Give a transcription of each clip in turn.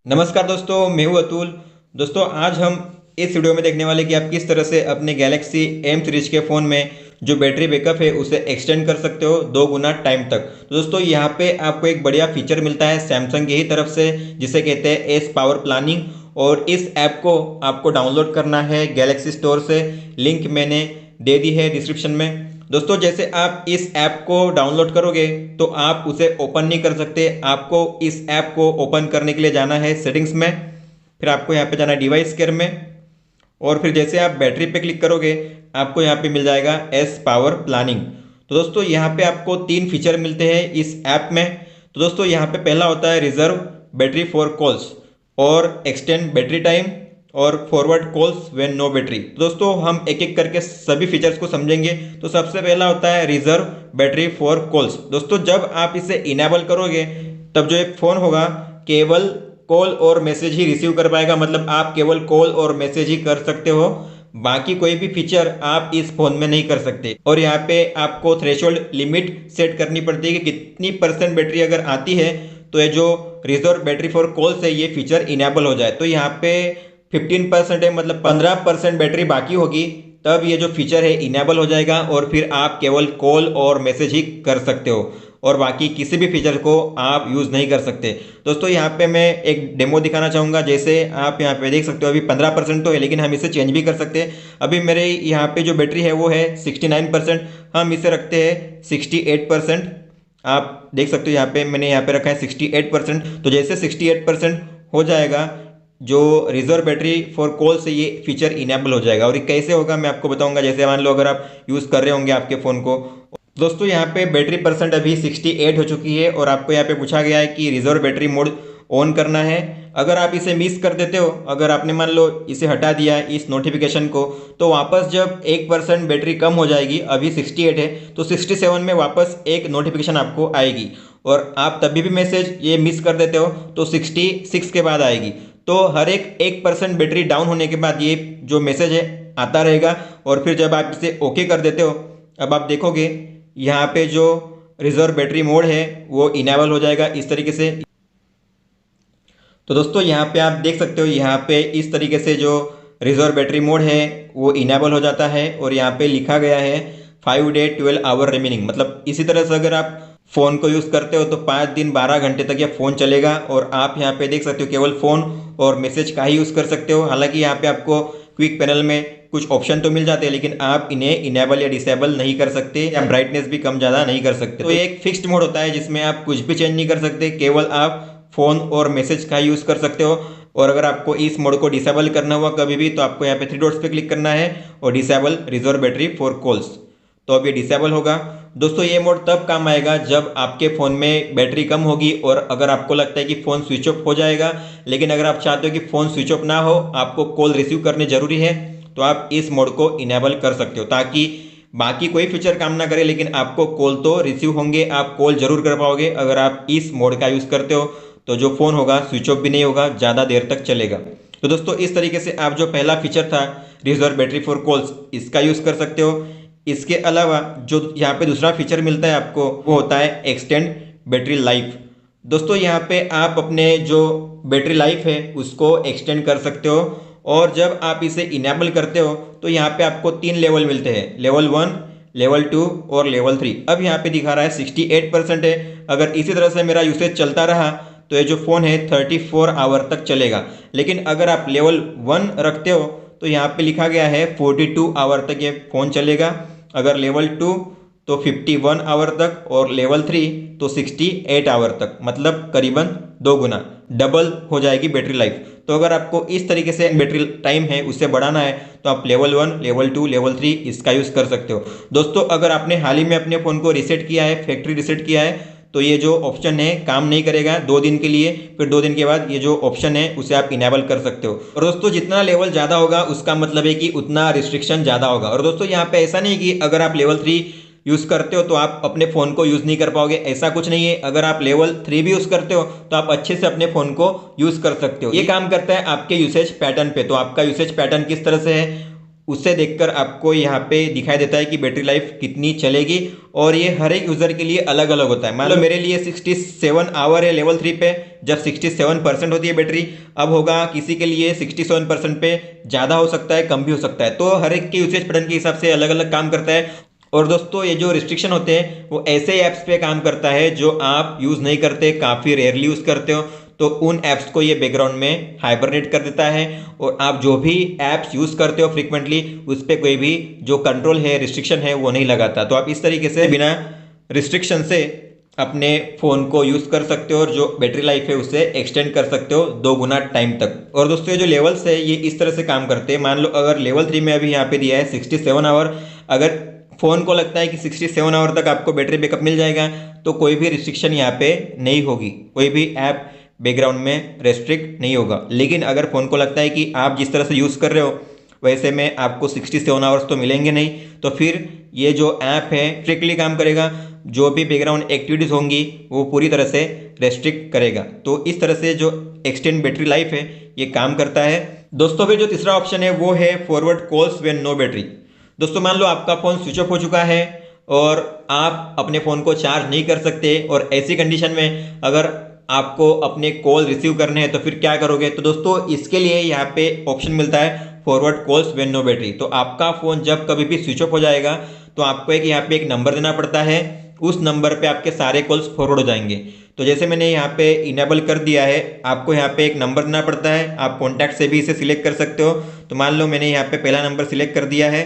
नमस्कार दोस्तों, मैं हूं अतुल। दोस्तों आज हम इस वीडियो में देखने वाले कि आप किस तरह से अपने गैलेक्सी एम सीरीज के फ़ोन में जो बैटरी बैकअप है उसे एक्सटेंड कर सकते हो 2 गुना टाइम तक। तो दोस्तों यहाँ पे आपको एक बढ़िया फीचर मिलता है सैमसंग की ही तरफ से, जिसे कहते हैं एस पावर प्लानिंग। और इस ऐप को आपको डाउनलोड करना है गैलेक्सी स्टोर से। लिंक मैंने दे दी है डिस्क्रिप्शन में। दोस्तों जैसे आप इस ऐप को डाउनलोड करोगे तो आप उसे ओपन नहीं कर सकते। आपको इस ऐप को ओपन करने के लिए जाना है सेटिंग्स में, फिर आपको यहाँ पे जाना है डिवाइस केयर में, और फिर जैसे आप बैटरी पे क्लिक करोगे आपको यहाँ पे मिल जाएगा एस पावर प्लानिंग। तो दोस्तों यहाँ पे आपको 3 फीचर मिलते हैं इस ऐप में। तो दोस्तों यहाँ पे पहला होता है रिजर्व बैटरी फॉर कॉल्स और एक्सटेंड बैटरी टाइम और forward calls when no battery. तो दोस्तों हम एक एक करके सभी फीचर्स को समझेंगे। तो सबसे पहला होता है रिजर्व बैटरी फॉर कॉल्स। दोस्तों जब आप इसे इनेबल करोगे तब जो एक फ़ोन होगा केवल कॉल और मैसेज ही रिसीव कर पाएगा, मतलब आप केवल कॉल और मैसेज ही कर सकते हो, बाकी कोई भी फीचर आप इस फोन में नहीं कर सकते। और यहाँ पे आपको थ्रेशोल्ड लिमिट सेट करनी पड़ती है कि कितनी परसेंट बैटरी अगर आती है तो ये जो रिजर्व बैटरी फॉर कॉल्स है ये फीचर इनेबल हो जाए। तो यहाँ पे 15% है, मतलब 15% बैटरी बाकी होगी तब ये जो फीचर है इनेबल हो जाएगा और फिर आप केवल कॉल और मैसेज ही कर सकते हो और बाकी किसी भी फीचर को आप यूज़ नहीं कर सकते। दोस्तों यहाँ पे मैं एक डेमो दिखाना चाहूँगा। जैसे आप यहाँ पे देख सकते हो अभी 15% तो है, लेकिन हम इसे चेंज भी कर सकते हैं। अभी मेरे यहाँ पे जो बैटरी है वो है 69%, हम इसे रखते हैं 68%। आप देख सकते हो यहाँ पे मैंने यहाँ पे रखा है 68%। तो जैसे 68% हो जाएगा जो रिजर्व बैटरी फॉर कॉल से ये फीचर इनेबल हो जाएगा। और ये कैसे होगा मैं आपको बताऊंगा। जैसे मान लो अगर आप यूज़ कर रहे होंगे आपके फ़ोन को। दोस्तों यहाँ पे बैटरी परसेंट अभी 68 हो चुकी है और आपको यहाँ पे पूछा गया है कि रिजर्व बैटरी मोड ऑन करना है। अगर आप इसे मिस कर देते हो, अगर आपने मान लो इसे हटा दिया इस नोटिफिकेशन को, तो वापस जब 1% बैटरी कम हो जाएगी, अभी 68 है तो 67 में वापस एक नोटिफिकेशन आपको आएगी। और आप तभी भी मैसेज ये मिस कर देते हो तो 66 के बाद आएगी। तो हर एक 1% बैटरी डाउन होने के बाद ये जो मैसेज है आता रहेगा। और फिर जब आप इसे ओके कर देते हो, अब आप देखोगे यहाँ पे जो रिजर्व बैटरी मोड है वो इनेबल हो जाएगा इस तरीके से। तो दोस्तों यहाँ पे आप देख सकते हो, यहाँ पे इस तरीके से जो रिजर्व बैटरी मोड है वो इनेबल हो जाता है और यहाँ पे लिखा गया है 5 डे 12 आवर रिमेनिंग। मतलब इसी तरह से अगर आप फ़ोन को यूज़ करते हो तो 5 दिन 12 घंटे तक यह फ़ोन चलेगा। और आप यहाँ पे देख सकते हो केवल फ़ोन और मैसेज का ही यूज़ कर सकते हो। हालांकि यहाँ पे आपको क्विक पैनल में कुछ ऑप्शन तो मिल जाते हैं, लेकिन आप इन्हें इनेबल या डिसेबल नहीं कर सकते या ब्राइटनेस भी कम ज़्यादा नहीं कर सकते। तो ये एक फिक्स्ड मोड होता है जिसमें आप कुछ भी चेंज नहीं कर सकते, केवल आप फ़ोन और मैसेज का यूज़ कर सकते हो। और अगर आपको इस मोड को डिसेबल करना हुआ कभी भी तो आपको यहाँ पे 3 डॉट्स पे क्लिक करना है और disable reserve battery for calls, तो अब ये डिसेबल होगा। दोस्तों ये मोड तब काम आएगा जब आपके फ़ोन में बैटरी कम होगी और अगर आपको लगता है कि फ़ोन स्विच ऑफ हो जाएगा, लेकिन अगर आप चाहते हो कि फ़ोन स्विच ऑफ ना हो, आपको कॉल रिसीव करनी जरूरी है, तो आप इस मोड को इनेबल कर सकते हो ताकि बाकी कोई फीचर काम ना करे लेकिन आपको कॉल तो रिसीव होंगे, आप कॉल जरूर कर पाओगे। अगर आप इस मोड का यूज़ करते हो तो जो फ़ोन होगा स्विच ऑफ भी नहीं होगा, ज़्यादा देर तक चलेगा। तो दोस्तों इस तरीके से आप जो पहला फीचर था रिजर्व बैटरी फॉर कॉल्स, इसका यूज़ कर सकते हो। इसके अलावा जो यहाँ पे दूसरा फीचर मिलता है आपको वो होता है एक्सटेंड बैटरी लाइफ। दोस्तों यहाँ पे आप अपने जो बैटरी लाइफ है उसको एक्सटेंड कर सकते हो। और जब आप इसे इनेबल करते हो तो यहाँ पे आपको 3 लेवल मिलते हैं, लेवल 1, लेवल 2 और लेवल 3। अब यहाँ पे दिखा रहा है 68% है। अगर इसी तरह से मेरा यूसेज चलता रहा तो ये जो फ़ोन है 34 आवर तक चलेगा। लेकिन अगर आप लेवल 1 रखते हो तो यहाँ पे लिखा गया है 42 आवर तक ये फ़ोन चलेगा। अगर लेवल 2 तो 51 आवर तक और लेवल 3 तो 68 आवर तक, मतलब करीबन 2 गुना डबल हो जाएगी बैटरी लाइफ। तो अगर आपको इस तरीके से बैटरी टाइम है उससे बढ़ाना है तो आप लेवल 1, लेवल 2, लेवल 3 इसका यूज़ कर सकते हो। दोस्तों अगर आपने हाल ही में अपने फ़ोन को रीसेट किया है, फैक्ट्री रीसेट किया है, तो ये जो ऑप्शन है काम नहीं करेगा 2 दिन के लिए। फिर 2 दिन के बाद ये जो ऑप्शन है उसे आप इनेबल कर सकते हो। और दोस्तों जितना लेवल ज़्यादा होगा उसका मतलब है कि उतना रिस्ट्रिक्शन ज़्यादा होगा। और दोस्तों यहाँ पे ऐसा नहीं कि अगर आप लेवल 3 यूज़ करते हो तो आप अपने फ़ोन को यूज़ नहीं कर पाओगे, ऐसा कुछ नहीं है। अगर आप लेवल 3 भी यूज़ करते हो तो आप अच्छे से अपने फ़ोन को यूज़ कर सकते हो। ये काम करता है आपके यूसेज पैटर्न पे। तो आपका यूसेज पैटर्न किस तरह से है उससे देखकर आपको यहाँ पे दिखाई देता है कि बैटरी लाइफ कितनी चलेगी, और ये हर एक यूज़र के लिए अलग अलग होता है। मान लो मेरे लिए 67 आवर है लेवल 3 पे, जब 67% होती है बैटरी, अब होगा किसी के लिए 67% पे, ज़्यादा हो सकता है, कम भी हो सकता है। तो हर एक के यूसेज पैटर्न के हिसाब से अलग अलग काम करता है। और दोस्तों ये जो रिस्ट्रिक्शन होते हैं वो ऐसे ऐप्स पे काम करता है जो आप यूज़ नहीं करते, काफ़ी रेयरली यूज़ करते हो, तो उन ऐप्स को ये बैकग्राउंड में हाइबरनेट कर देता है, और आप जो भी ऐप्स यूज़ करते हो फ्रीक्वेंटली उस पर कोई भी जो कंट्रोल है, रिस्ट्रिक्शन है, वो नहीं लगाता। तो आप इस तरीके से बिना रिस्ट्रिक्शन से अपने फ़ोन को यूज़ कर सकते हो, और जो बैटरी लाइफ है उसे एक्सटेंड कर सकते हो 2 गुना टाइम तक। और दोस्तों ये जो लेवल्स है ये इस तरह से काम करते हैं। मान लो अगर लेवल 3 में अभी यहाँ पे दिया है 67 आवर, अगर फ़ोन को लगता है कि 67 आवर तक आपको बैटरी बैकअप मिल जाएगा, तो कोई भी रिस्ट्रिक्शन यहाँ पे नहीं होगी, कोई भी ऐप बैकग्राउंड में रेस्ट्रिक्ट नहीं होगा। लेकिन अगर फ़ोन को लगता है कि आप जिस तरह से यूज़ कर रहे हो वैसे में आपको 67 आवर्स तो मिलेंगे नहीं, तो फिर ये जो ऐप है स्ट्रिक्टली काम करेगा, जो भी बैकग्राउंड एक्टिविटीज़ होंगी वो पूरी तरह से रेस्ट्रिक्ट करेगा। तो इस तरह से जो एक्सटेंड बैटरी लाइफ है ये काम करता है। दोस्तों फिर जो तीसरा ऑप्शन है वो है forward calls when no battery. दोस्तों मान लो आपका फ़ोन स्विच ऑफ हो चुका है और आप अपने फ़ोन को चार्ज नहीं कर सकते, और ऐसी कंडीशन में अगर आपको अपने कॉल रिसीव करने हैं तो फिर क्या करोगे। तो दोस्तों इसके लिए यहाँ पे ऑप्शन मिलता है forward calls when no battery. तो आपका फ़ोन जब कभी भी स्विच ऑफ हो जाएगा तो आपको यहाँ पे एक नंबर देना पड़ता है, उस नंबर पे आपके सारे कॉल्स फॉरवर्ड हो जाएंगे। तो जैसे मैंने यहाँ पे इनेबल कर दिया है, आपको यहाँ पे एक नंबर देना पड़ता है, आप कॉन्टैक्ट से भी इसे सिलेक्ट कर सकते हो। तो मान लो मैंने यहाँ पे पहला नंबर सिलेक्ट कर दिया है,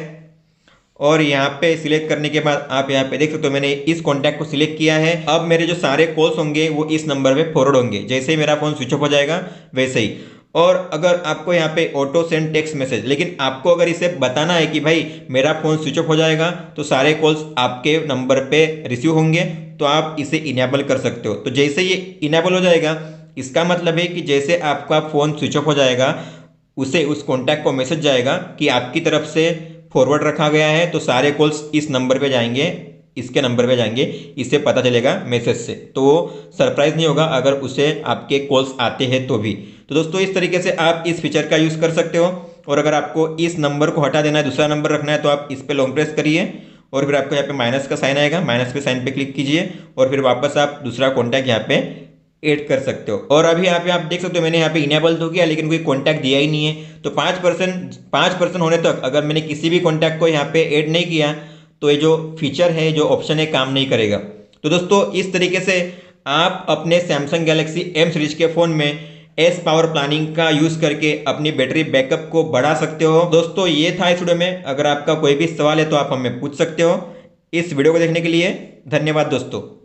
और यहाँ पे सिलेक्ट करने के बाद आप यहाँ पे देख सकते हो मैंने इस कॉन्टैक्ट को सिलेक्ट किया है। अब मेरे जो सारे कॉल्स होंगे वो इस नंबर पे फॉरवर्ड होंगे, जैसे ही मेरा फ़ोन स्विच ऑफ हो जाएगा वैसे ही। और अगर आपको यहाँ पे ऑटो सेंड टेक्स्ट मैसेज, लेकिन आपको अगर इसे बताना है कि भाई मेरा फ़ोन स्विच ऑफ हो जाएगा तो सारे कॉल्स आपके नंबर पे रिसीव होंगे, तो आप इसे इनेबल कर सकते हो। तो जैसे ये इनेबल हो जाएगा, इसका मतलब है कि जैसे आपका फ़ोन स्विच ऑफ हो जाएगा उसे उस कॉन्टैक्ट को मैसेज जाएगा कि आपकी तरफ से फॉरवर्ड रखा गया है, तो सारे कॉल्स इस नंबर पे जाएंगे, इसके नंबर पे जाएंगे, इससे पता चलेगा मैसेज से। तो वो सरप्राइज नहीं होगा अगर उसे आपके कॉल्स आते हैं तो भी। तो दोस्तों इस तरीके से आप इस फीचर का यूज़ कर सकते हो। और अगर आपको इस नंबर को हटा देना है, दूसरा नंबर रखना है, तो आप इस पर लॉन्ग प्रेस करिए और फिर आपको यहाँ पे माइनस का साइन आएगा, माइनस के साइन पे क्लिक कीजिए और फिर वापस आप दूसरा कॉन्टैक्ट यहाँ पे ऐड कर सकते हो। और अभी यहाँ पे आप देख सकते हो मैंने यहाँ पे इनेबल तो किया लेकिन कोई कॉन्टैक्ट दिया ही नहीं है। तो 5% होने तक अगर मैंने किसी भी कॉन्टैक्ट को यहाँ पे ऐड नहीं किया तो ये जो फीचर है, जो ऑप्शन है, काम नहीं करेगा। तो दोस्तों इस तरीके से आप अपने सैमसंग गैलेक्सी M सीरीज के फ़ोन में एस पावर प्लानिंग का यूज़ करके अपनी बैटरी बैकअप को बढ़ा सकते हो। दोस्तों ये था इस वीडियो में, अगर आपका कोई भी सवाल है तो आप हमें पूछ सकते हो। इस वीडियो को देखने के लिए धन्यवाद दोस्तों।